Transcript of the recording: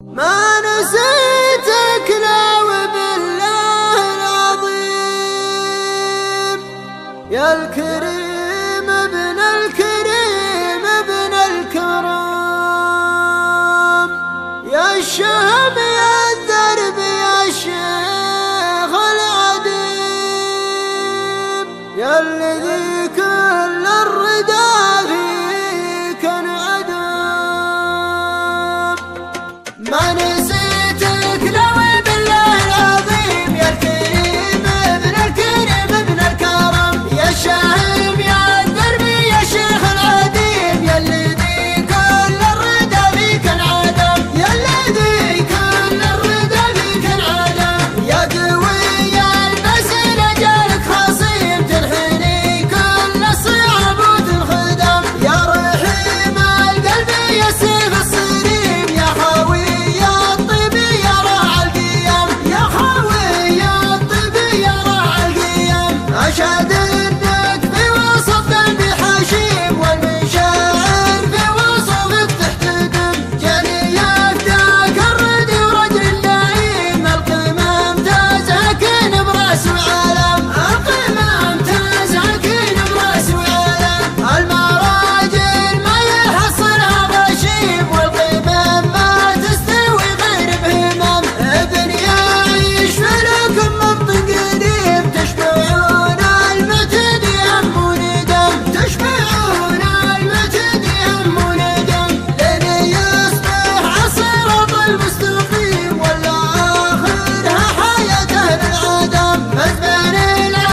ما نسيتك لا وبالله العظيم، يا الكريم ابن الكريم ابن الكرام، يا الشهم يا الدرب يا الشيخ العديم، يا الذي كل الردى فيك انعدم.